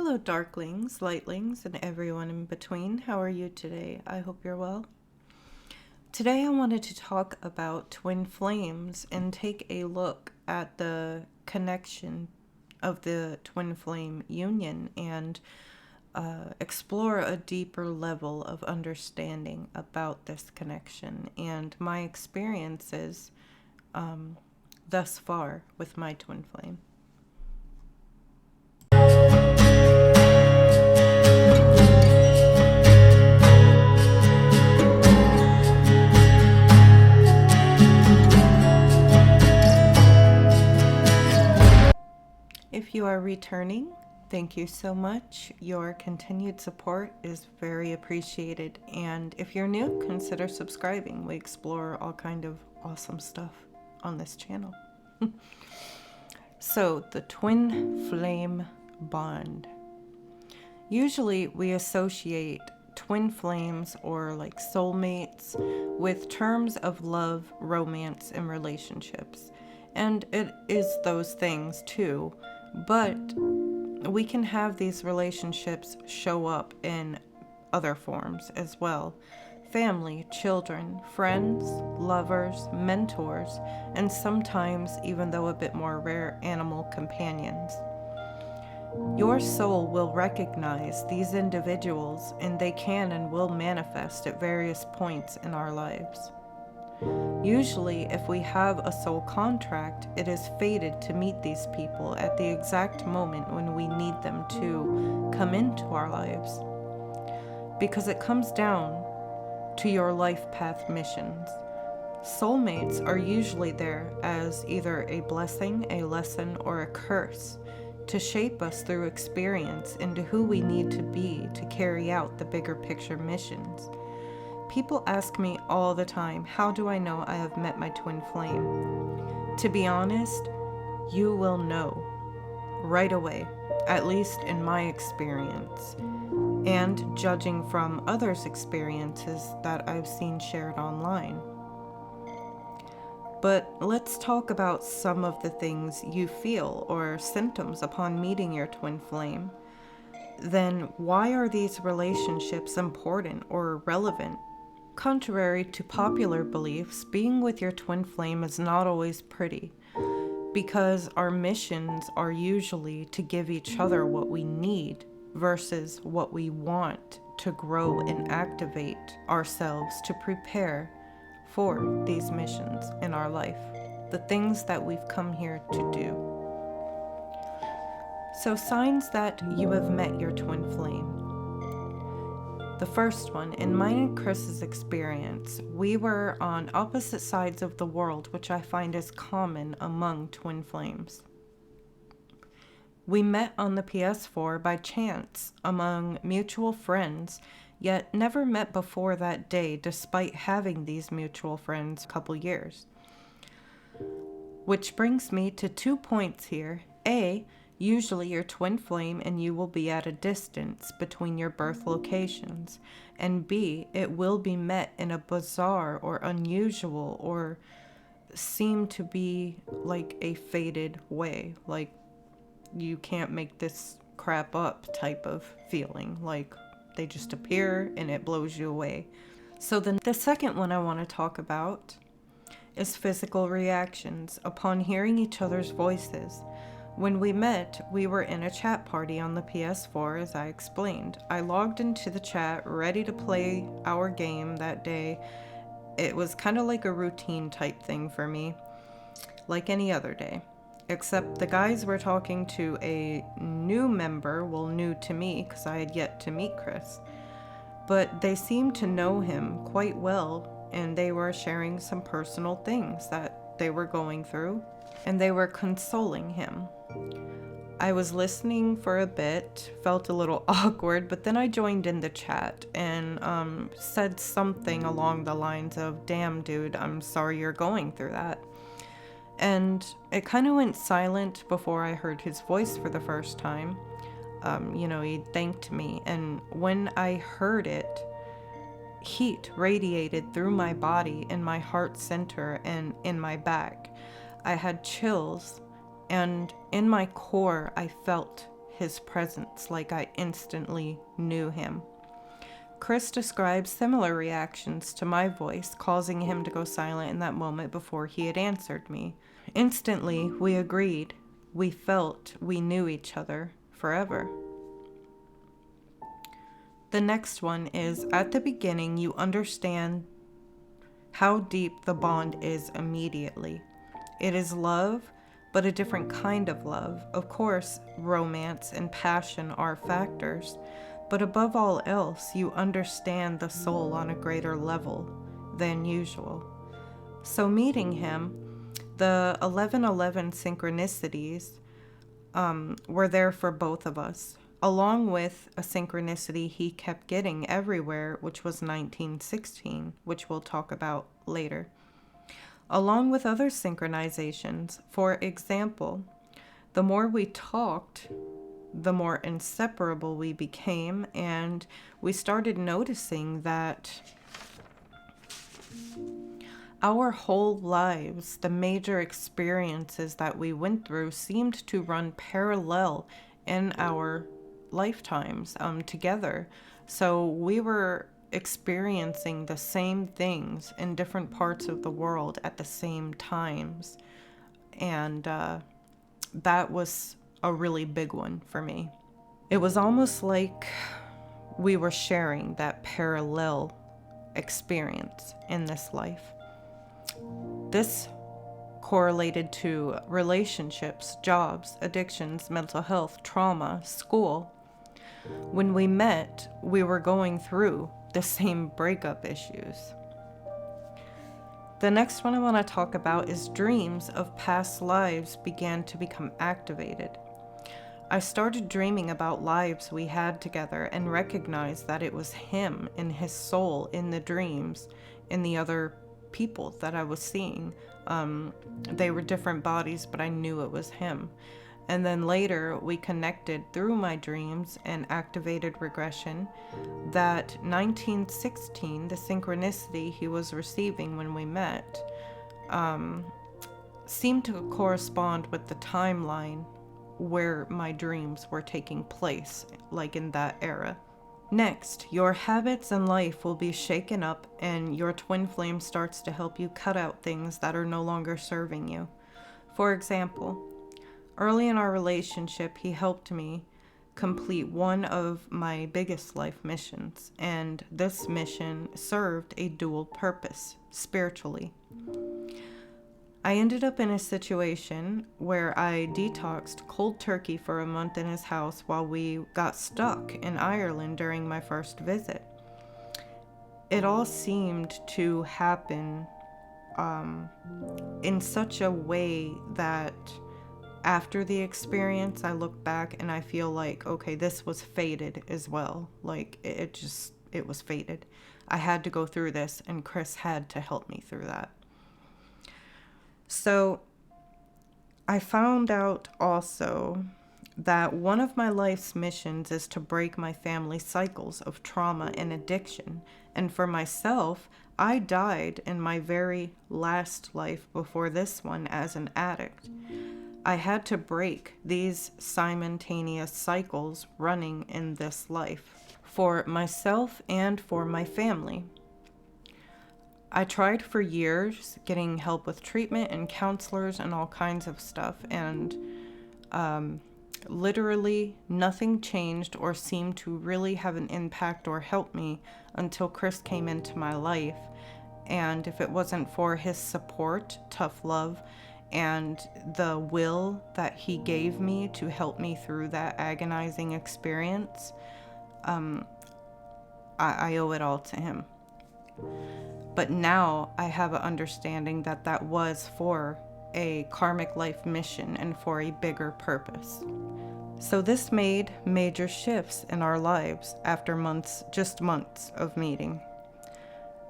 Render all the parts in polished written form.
Hello, Darklings, Lightlings, and everyone in between. How are you today? I hope you're well. Today I wanted to talk about twin flames and take a look at the connection of the twin flame union and explore a deeper level of understanding about this connection and my experiences thus far with my twin flame. If you are returning, thank you so much. Your continued support is very appreciated. And if you're new, consider subscribing. We explore all kind of awesome stuff on this channel. So, the twin flame bond. Usually we associate twin flames or like soulmates with terms of love, romance, and relationships. And it is those things too. But we can have these relationships show up in other forms as well. Family, children, friends, lovers, mentors, and sometimes, even though a bit more rare, animal companions. Your soul will recognize these individuals, and they can and will manifest at various points in our lives. Usually, if we have a soul contract, it is fated to meet these people at the exact moment when we need them to come into our lives. Because it comes down to your life path missions. Soulmates are usually there as either a blessing, a lesson, or a curse to shape us through experience into who we need to be to carry out the bigger picture missions. People ask me all the time, how do I know I have met my twin flame? To be honest, you will know right away, at least in my experience, and judging from others' experiences that I've seen shared online. But let's talk about some of the things you feel or symptoms upon meeting your twin flame. Then why are these relationships important or relevant? Contrary to popular beliefs, being with your twin flame is not always pretty, because our missions are usually to give each other what we need versus what we want to grow and activate ourselves to prepare for these missions in our life, the things that we've come here to do. So, signs that you have met your twin flame. The first one, in mine and Chris's experience, we were on opposite sides of the world, which I find is common among twin flames. We met on the PS4 by chance among mutual friends, yet never met before that day despite having these mutual friends a couple years. Which brings me to 2 points here. A, usually your twin flame and you will be at a distance between your birth locations. And B, it will be met in a bizarre or unusual or seem to be like a fated way. Like you can't make this crap up type of feeling. Like they just appear and it blows you away. So then the second one I want to talk about is physical reactions upon hearing each other's voices. When we met, we were in a chat party on the PS4, as I explained. I logged into the chat, ready to play our game that day. It was kind of like a routine type thing for me, like any other day. Except the guys were talking to a new member, well, new to me, because I had yet to meet Chris. But they seemed to know him quite well, and they were sharing some personal things that they were going through, and they were consoling him. I was listening for a bit, felt a little awkward, but then I joined in the chat and said something along the lines of, "Damn, dude, I'm sorry you're going through that." And it kind of went silent before I heard his voice for the first time. He thanked me, and when I heard it, heat radiated through my body, in my heart center, and in my back. I had chills, and in my core, I felt his presence, like I instantly knew him. Chris describes similar reactions to my voice, causing him to go silent in that moment before he had answered me. Instantly, we agreed. We felt we knew each other forever. The next one is, at the beginning, you understand how deep the bond is immediately. It is love, but a different kind of love. Of course, romance and passion are factors, but above all else, you understand the soul on a greater level than usual. So meeting him, the 1111 synchronicities were there for both of us, along with a synchronicity he kept getting everywhere, which was 1916, which we'll talk about later. Along with other synchronizations. For example, the more we talked, the more inseparable we became, and we started noticing that our whole lives, the major experiences that we went through, seemed to run parallel in our lifetimes together. So we were experiencing the same things in different parts of the world at the same times. And that was a really big one for me. It was almost like we were sharing that parallel experience in this life. This correlated to relationships, jobs, addictions, mental health, trauma, school. When we met, we were going through the same breakup issues. The next one I want to talk about is dreams of past lives began to become activated. I started dreaming about lives we had together and recognized that it was him and his soul in the dreams, in the other people that I was seeing. They were different bodies, but I knew it was him. And then later we connected through my dreams and activated regression that 1916, the synchronicity he was receiving when we met, seemed to correspond with the timeline where my dreams were taking place, like in that era. Next, your habits and life will be shaken up and your twin flame starts to help you cut out things that are no longer serving you. For example, early in our relationship, he helped me complete one of my biggest life missions, and this mission served a dual purpose, spiritually. I ended up in a situation where I detoxed cold turkey for a month in his house while we got stuck in Ireland during my first visit. It all seemed to happen in such a way that after the experience, I look back and I feel like, okay, this was fated as well. Like, it was fated. I had to go through this, and Chris had to help me through that. So I found out also that one of my life's missions is to break my family cycles of trauma and addiction. And for myself, I died in my very last life before this one as an addict. I had to break these simultaneous cycles running in this life for myself and for my family. I tried for years getting help with treatment and counselors and all kinds of stuff, and literally nothing changed or seemed to really have an impact or help me until Chris came into my life. And if it wasn't for his support, tough love, and the will that he gave me to help me through that agonizing experience, I owe it all to him. But now I have an understanding that that was for a karmic life mission and for a bigger purpose. So this made major shifts in our lives after months of meeting.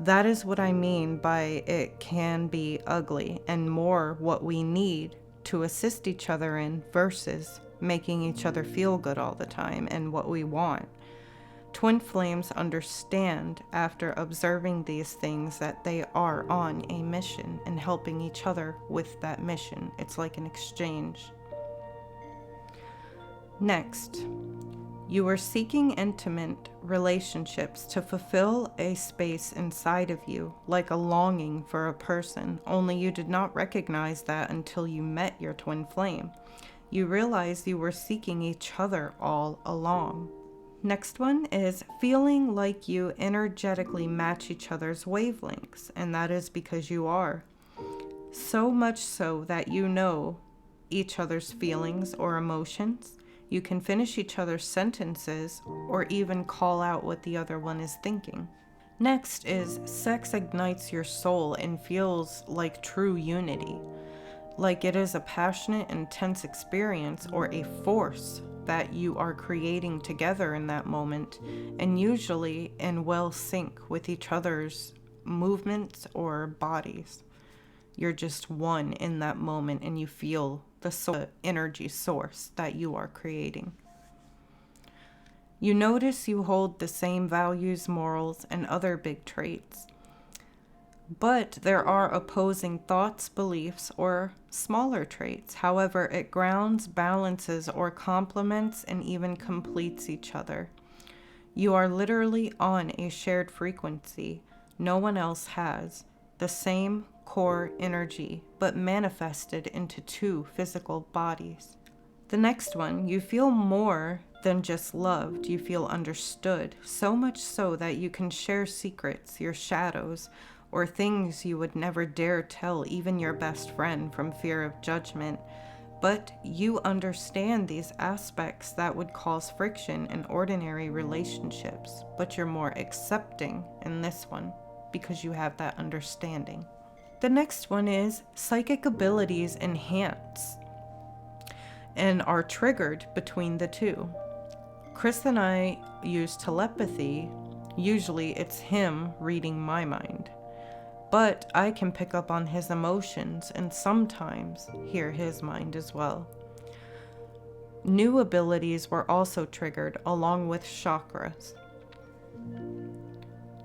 That is what I mean by it can be ugly and more what we need to assist each other in versus making each other feel good all the time and what we want. Twin flames understand after observing these things that they are on a mission and helping each other with that mission. It's like an exchange. Next, you were seeking intimate relationships to fulfill a space inside of you, like a longing for a person, only you did not recognize that until you met your twin flame. You realized you were seeking each other all along. Next one is feeling like you energetically match each other's wavelengths, and that is because you are. So much so that you know each other's feelings or emotions. You can finish each other's sentences or even call out what the other one is thinking. Next is sex ignites your soul and feels like true unity. Like it is a passionate, intense experience or a force that you are creating together in that moment, and usually in well sync with each other's movements or bodies. You're just one in that moment and you feel the energy source that you are creating. You notice you hold the same values, morals, and other big traits. But there are opposing thoughts, beliefs, or smaller traits. However, it grounds, balances, or complements and even completes each other. You are literally on a shared frequency no one else has. The same core energy, but manifested into two physical bodies. The next one, you feel more than just loved. You feel understood, so much so that you can share secrets, your shadows, or things you would never dare tell even your best friend from fear of judgment. But you understand these aspects that would cause friction in ordinary relationships, but you're more accepting in this one because you have that understanding. The next one is psychic abilities enhance and are triggered between the two. Chris and I use telepathy. Usually it's him reading my mind, but I can pick up on his emotions and sometimes hear his mind as well. New abilities were also triggered along with chakras.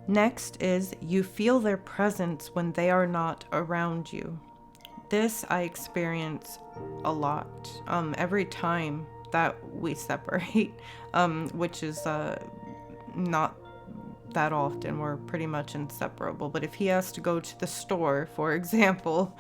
Next is you feel their presence when they are not around you. This I experience a lot every time that we separate, which is not that often. We're pretty much inseparable. But if he has to go to the store, for example,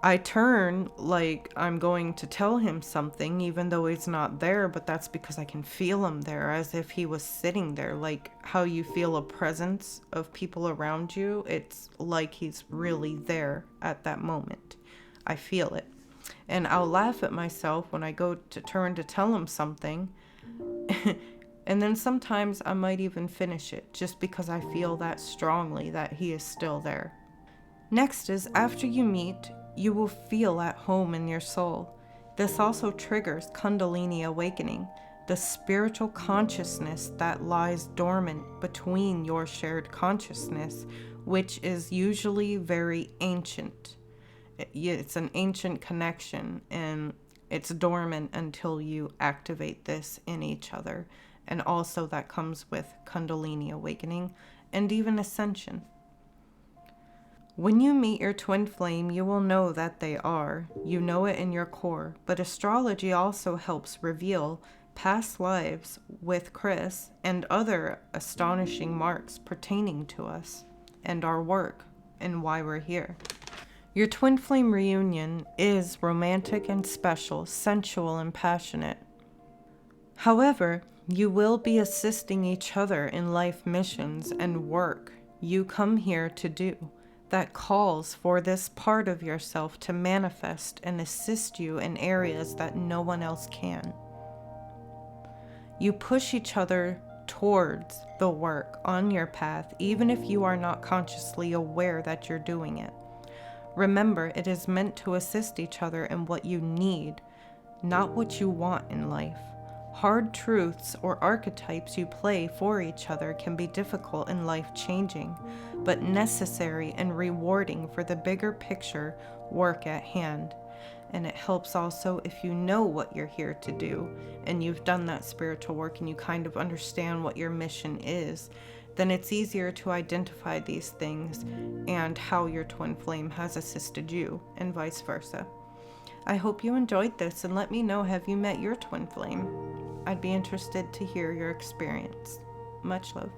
I turn like I'm going to tell him something even though he's not there, but that's because I can feel him there as if he was sitting there. Like how you feel a presence of people around you, it's like he's really there at that moment. I feel it. And I'll laugh at myself when I go to turn to tell him something. And then sometimes I might even finish it just because I feel that strongly that he is still there. Next is after you meet, you will feel at home in your soul. This also triggers Kundalini awakening, the spiritual consciousness that lies dormant between your shared consciousness, which is usually very ancient. It's an ancient connection, and it's dormant until you activate this in each other. And also that comes with Kundalini awakening and even ascension. When you meet your twin flame, you will know that they are. You know it in your core. But astrology also helps reveal past lives with Chris and other astonishing marks pertaining to us and our work and why we're here. Your twin flame reunion is romantic and special, sensual and passionate. However, you will be assisting each other in life missions and work you come here to do that calls for this part of yourself to manifest and assist you in areas that no one else can. You push each other towards the work on your path, even if you are not consciously aware that you're doing it. Remember, it is meant to assist each other in what you need, not what you want in life. Hard truths or archetypes you play for each other can be difficult and life-changing, but necessary and rewarding for the bigger picture work at hand. And it helps also if you know what you're here to do and you've done that spiritual work and you kind of understand what your mission is, then it's easier to identify these things and how your twin flame has assisted you and vice versa. I hope you enjoyed this, and let me know, have you met your twin flame? I'd be interested to hear your experience. Much love.